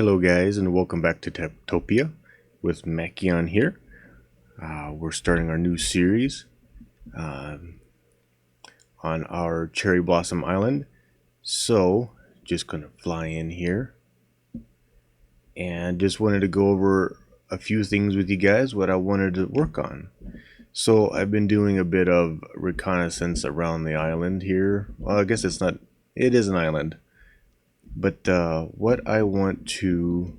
Hello guys, and welcome back to Tektopia with Mak'Elfyon here. We're starting our new series on our Cherry Blossom Island. So, just gonna fly in here and just wanted to go over a few things with you guys, what I wanted to work on. So I've been doing a bit of reconnaissance around the island here. Well, I guess it is an island. But what I want to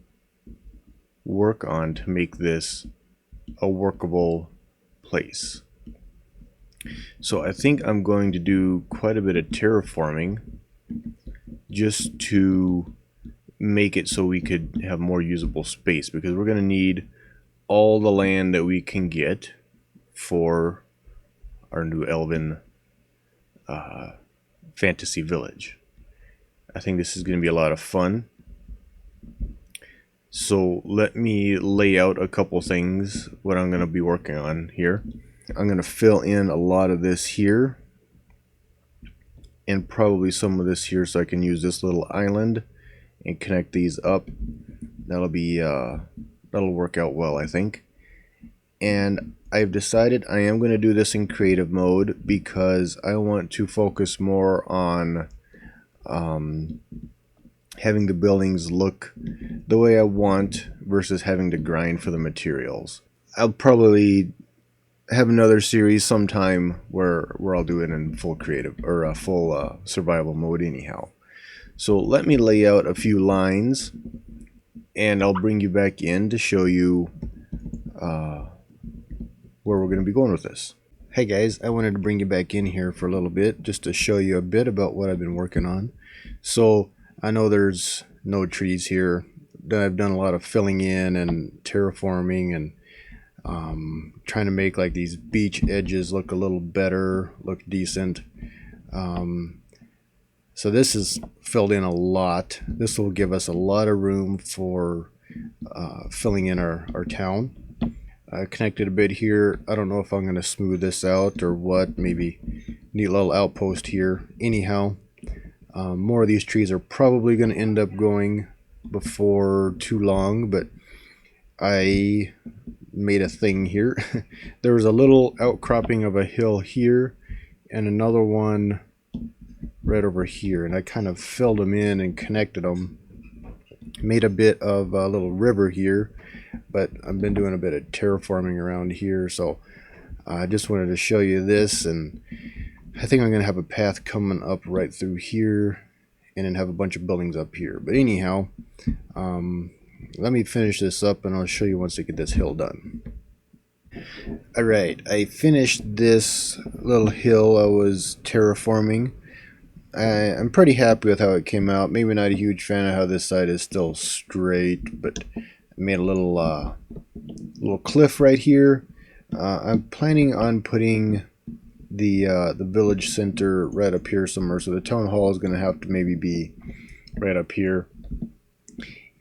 work on to make this a workable place. So I think I'm going to do quite a bit of terraforming just to make it so we could have more usable space, because we're going to need all the land that we can get for our new Elven fantasy village. I think this is going to be a lot of fun. So let me lay out a couple things, what I'm going to be working on here. I'm going to fill in a lot of this here, and probably some of this here, so I can use this little island and connect these up. That'll work out well, I think. And I've decided I am going to do this in creative mode because I want to focus more on having the buildings look the way I want versus having to grind for the materials. I'll probably have another series sometime where I'll do it in full creative or a full survival mode anyhow. So let me lay out a few lines and I'll bring you back in to show you where we're going to be going with this. Hey guys, I wanted to bring you back in here for a little bit just to show you a bit about what I've been working on. So I know there's no trees here. I've done a lot of filling in and terraforming and trying to make like these beach edges look a little better, look decent. So this is filled in a lot. This will give us a lot of room for filling in our town. I connected a bit here. I don't know if I'm going to smooth this out or what. Maybe neat little outpost here. Anyhow, more of these trees are probably going to end up going before too long, but I made a thing here. There was a little outcropping of a hill here and another one right over here, and I kind of filled them in and connected them. Made a bit of a little river here, but I've been doing a bit of terraforming around here, so I just wanted to show you this. And I think I'm going to have a path coming up right through here and then have a bunch of buildings up here. But anyhow, let me finish this up and I'll show you once I get this hill done. Alright, I finished this little hill I was terraforming. I'm pretty happy with how it came out. Maybe not a huge fan of how this side is still straight, but I made a little cliff right here. I'm planning on putting the village center right up here somewhere, so the town hall is going to have to maybe be right up here.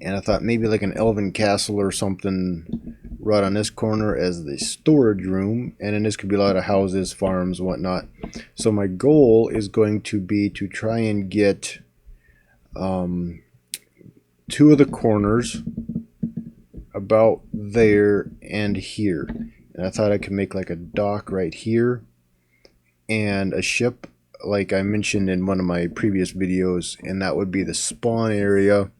And I thought maybe like an elven castle or something right on this corner as the storage room, and then this could be a lot of houses, farms, whatnot. So my goal is going to be to try and get two of the corners about there and here. And I thought I could make like a dock right here and a ship like I mentioned in one of my previous videos, and that would be the spawn area.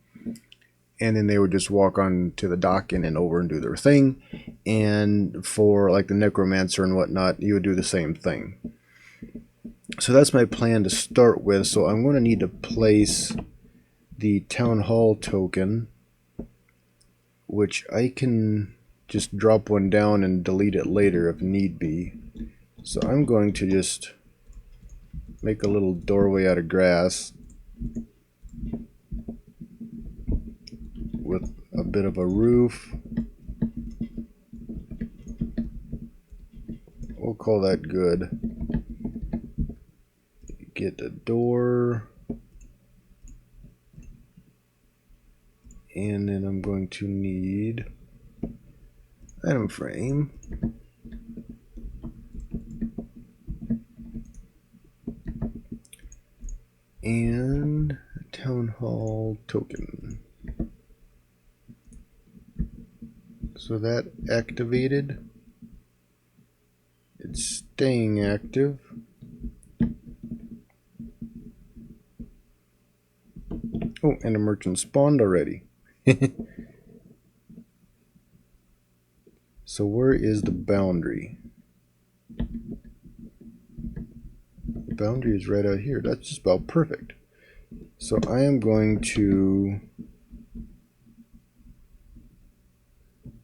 And then they would just walk on to the dock and then over and do their thing. And for like the necromancer and whatnot, you would do the same thing. So that's my plan to start with. So I'm going to need to place the town hall token, which I can just drop one down and delete it later if need be. So I'm going to just make a little doorway out of grass with a bit of a roof. We'll call that good. Get a door. And then I'm going to need item frame. And a town hall token. So that activated. It's staying active. Oh, and a merchant spawned already. So where is the boundary? The boundary is right out here. That's just about perfect. So I am going to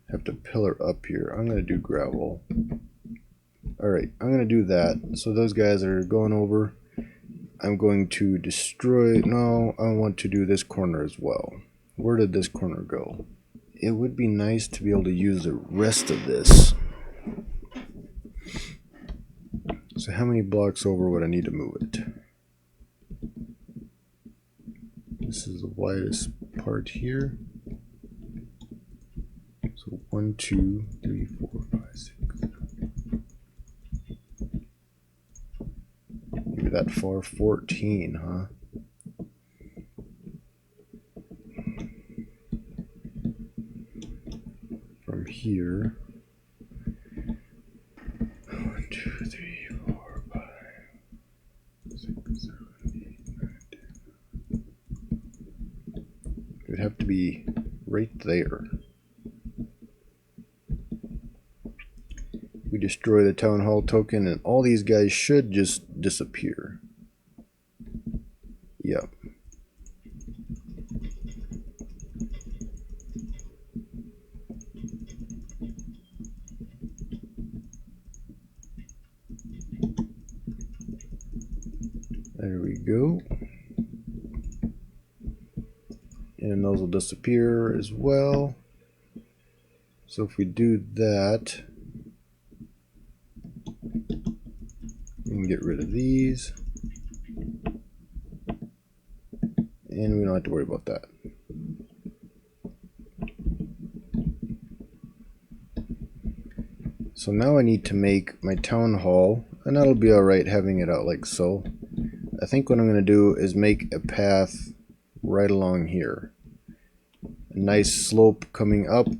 have to pillar up here. I'm going to do gravel. Alright, I'm going to do that. So those guys are going over. I'm going to destroy... No, I want to do this corner as well. Where did this corner go? It would be nice to be able to use the rest of this. So how many blocks over would I need to move it? This is the widest part here. So 1, 2, 3, 4, 5, 6, 7. Maybe that far. 14, huh? From here. 1, 2, 3, 4, 5, 6, 7, 8, 9, 10. It would have to be right there. We destroy the town hall token and all these guys should just disappear. Yep. There we go. And those will disappear as well. So if we do that, we can get rid of these. And we don't have to worry about that. So now I need to make my town hall, and that'll be alright having it out like so. I think what I'm going to do is make a path right along here. A nice slope coming up. It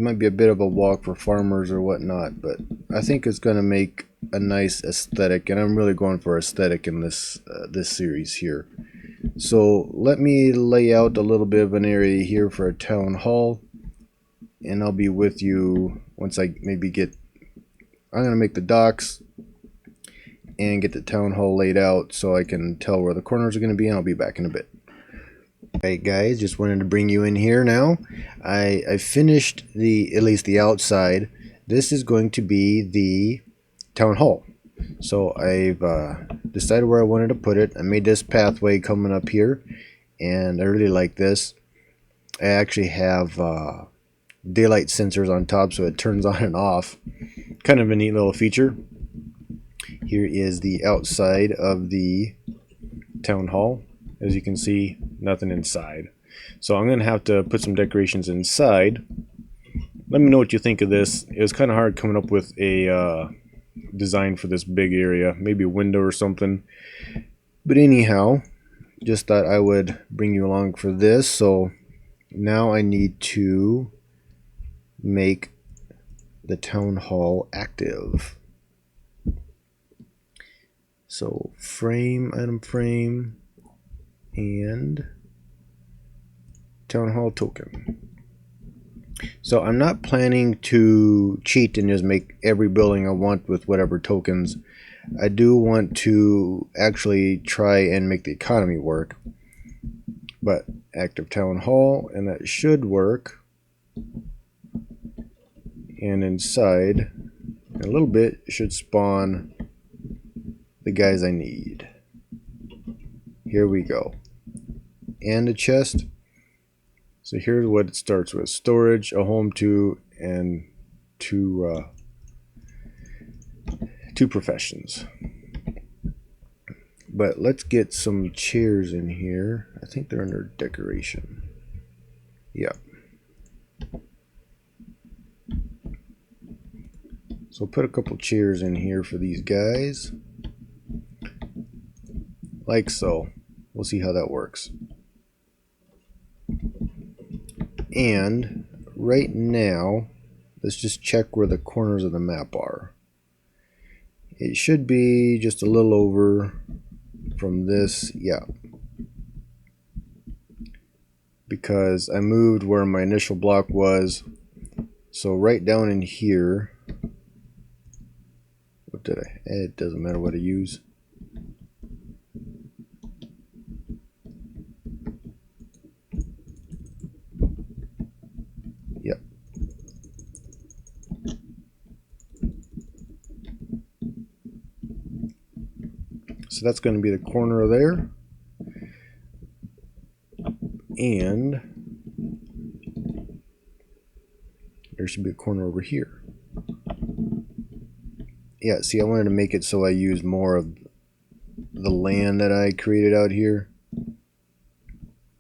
might be a bit of a walk for farmers or whatnot, but I think it's going to make a nice aesthetic, and I'm really going for aesthetic in this this series here. So let me lay out a little bit of an area here for a town hall, and I'll be with you once I maybe get... I'm going to make the docks and get the town hall laid out so I can tell where the corners are going to be, and I'll be back in a bit. Alright guys, just wanted to bring you in here now. I finished at least the outside. This is going to be the town hall. So I've decided where I wanted to put it. I made this pathway coming up here, and I really like this. I actually have daylight sensors on top so it turns on and off. Kind of a neat little feature. Here is the outside of the town hall. As you can see, nothing inside. So I'm going to have to put some decorations inside. Let me know what you think of this. It was kind of hard coming up with a design for this big area. Maybe a window or something. But anyhow, just thought I would bring you along for this. So now I need to make the town hall active. So frame, item frame, and town hall token. So I'm not planning to cheat and just make every building I want with whatever tokens. I do want to actually try and make the economy work. But active town hall, and that should work. And inside, in a little bit, should spawn the guys I need. Here we go. And a chest. So here's what it starts with: storage, a home to, and two professions. But let's get some chairs in here. I think they're under decoration. Yep. So put a couple chairs in here for these guys. Like so. We'll see how that works. And right now, let's just check where the corners of the map are. It should be just a little over from this, yeah. Because I moved where my initial block was. So right down in here, what did I, it doesn't matter what I use. Yep. So that's going to be the corner there. And there should be a corner over here. Yeah, see, I wanted to make it so I use more of the land that I created out here.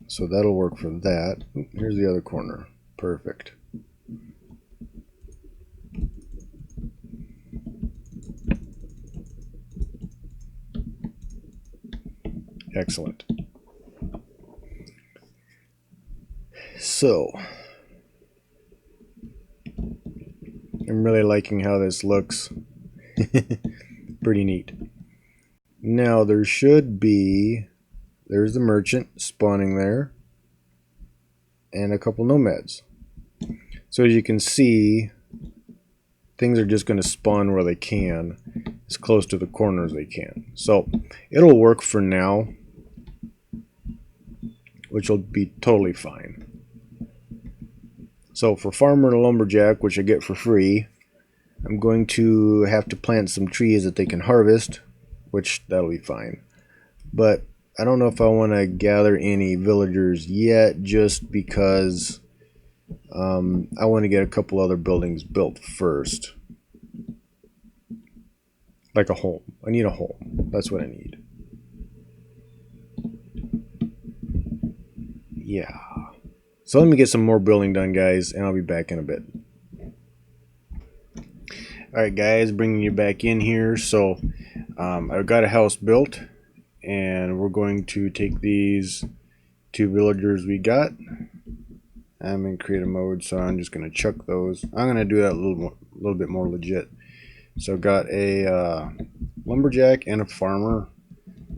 So that'll work for that. Here's the other corner. Perfect. Excellent. So, I'm really liking how this looks. Pretty neat. Now there should be, there's the merchant spawning there, and a couple nomads. So as you can see, things are just going to spawn where they can, as close to the corner as they can. So it'll work for now, which will be totally fine. So for farmer and a lumberjack, which I get for free, I'm going to have to plant some trees that they can harvest, which that'll be fine. But I don't know if I want to gather any villagers yet, just because I want to get a couple other buildings built first. Like a home. I need a home. That's what I need. Yeah. So let me get some more building done, guys, and I'll be back in a bit. Alright guys, bringing you back in here. So I've got a house built, and we're going to take these two villagers we got. I'm in creative mode, so I'm just going to chuck those. I'm going to do that a little bit more legit. So I've got a lumberjack and a farmer.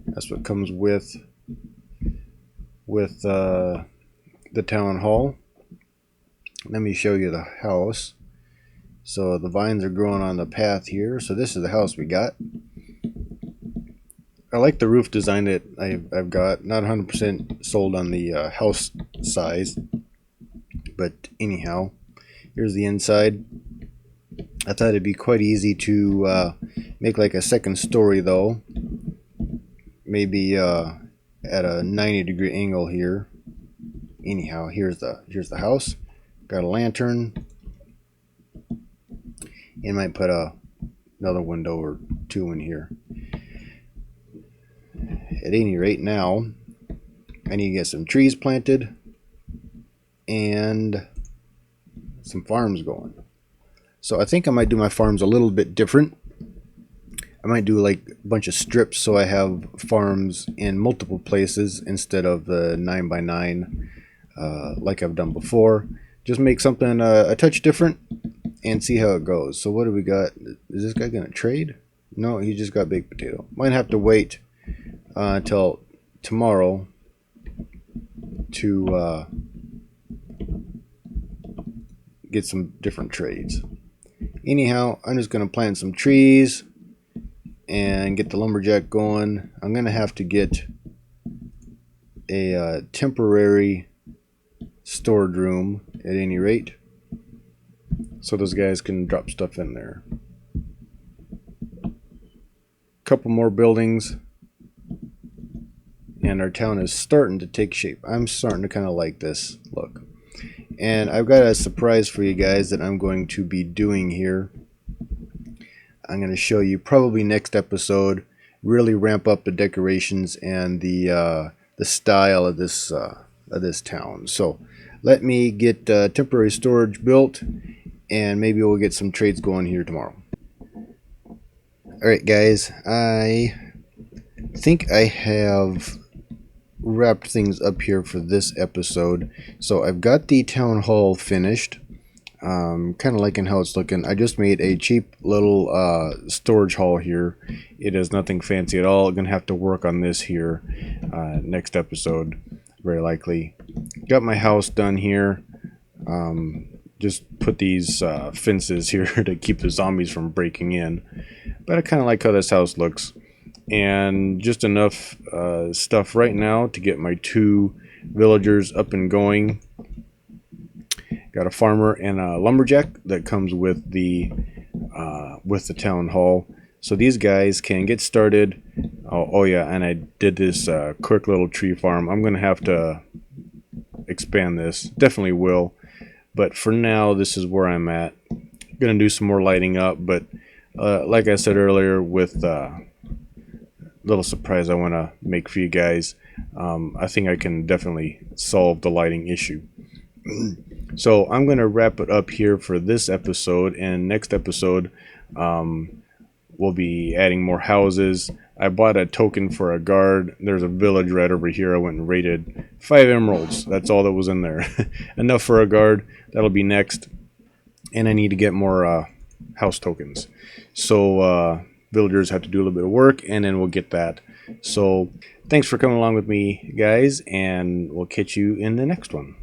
That's what comes with the town hall. Let me show you the house. So the vines are growing on the path here. So this is the house we got. I like the roof design that I've got. Not 100% sold on the house size, but anyhow, here's the inside. I thought it'd be quite easy to make like a second story though. Maybe at a 90-degree angle here. Anyhow, here's the house. Got a lantern. And might put another window or two in here. At any rate, now I need to get some trees planted and some farms going. So I think I might do my farms a little bit different. I might do like a bunch of strips so I have farms in multiple places instead of the 9x9 like I've done before. Just make something a touch different and see how it goes. So what do we got? Is this guy gonna trade? No, he just got baked potato. Might have to wait until tomorrow to get some different trades. Anyhow, I'm just gonna plant some trees and get the lumberjack going. I'm gonna have to get a temporary storage room at any rate, so those guys can drop stuff in there. Couple more buildings, and our town is starting to take shape. I'm starting to kind of like this look. And I've got a surprise for you guys that I'm going to be doing here. I'm going to show you probably next episode. Really ramp up the decorations and the style of this town. So let me get temporary storage built, and maybe we'll get some trades going here tomorrow. Alright guys, I think I have wrap things up here for this episode. So I've got the town hall finished. Kind of liking how it's looking. I just made a cheap little storage hall here. It is nothing fancy at all. I'm gonna have to work on this here next episode, very likely. Got my house done here. Just put these fences here to keep the zombies from breaking in. But I kind of like how this house looks. And just enough stuff right now to get my 2 villagers up and going. Got a farmer and a lumberjack that comes with the town hall, so these guys can get started. Oh yeah, and I did this quick little tree farm. I'm gonna have to expand this, definitely will, but for now this is where I'm at. Gonna do some more lighting up, but like I said earlier, with little surprise I want to make for you guys. I think I can definitely solve the lighting issue. So I'm going to wrap it up here for this episode, and next episode we'll be adding more houses. I bought a token for a guard. There's a village right over here. I went and raided 5 emeralds. That's all that was in there. Enough for a guard. That'll be next. And I need to get more house tokens. So villagers have to do a little bit of work, and then we'll get that. So thanks for coming along with me, guys, and we'll catch you in the next one.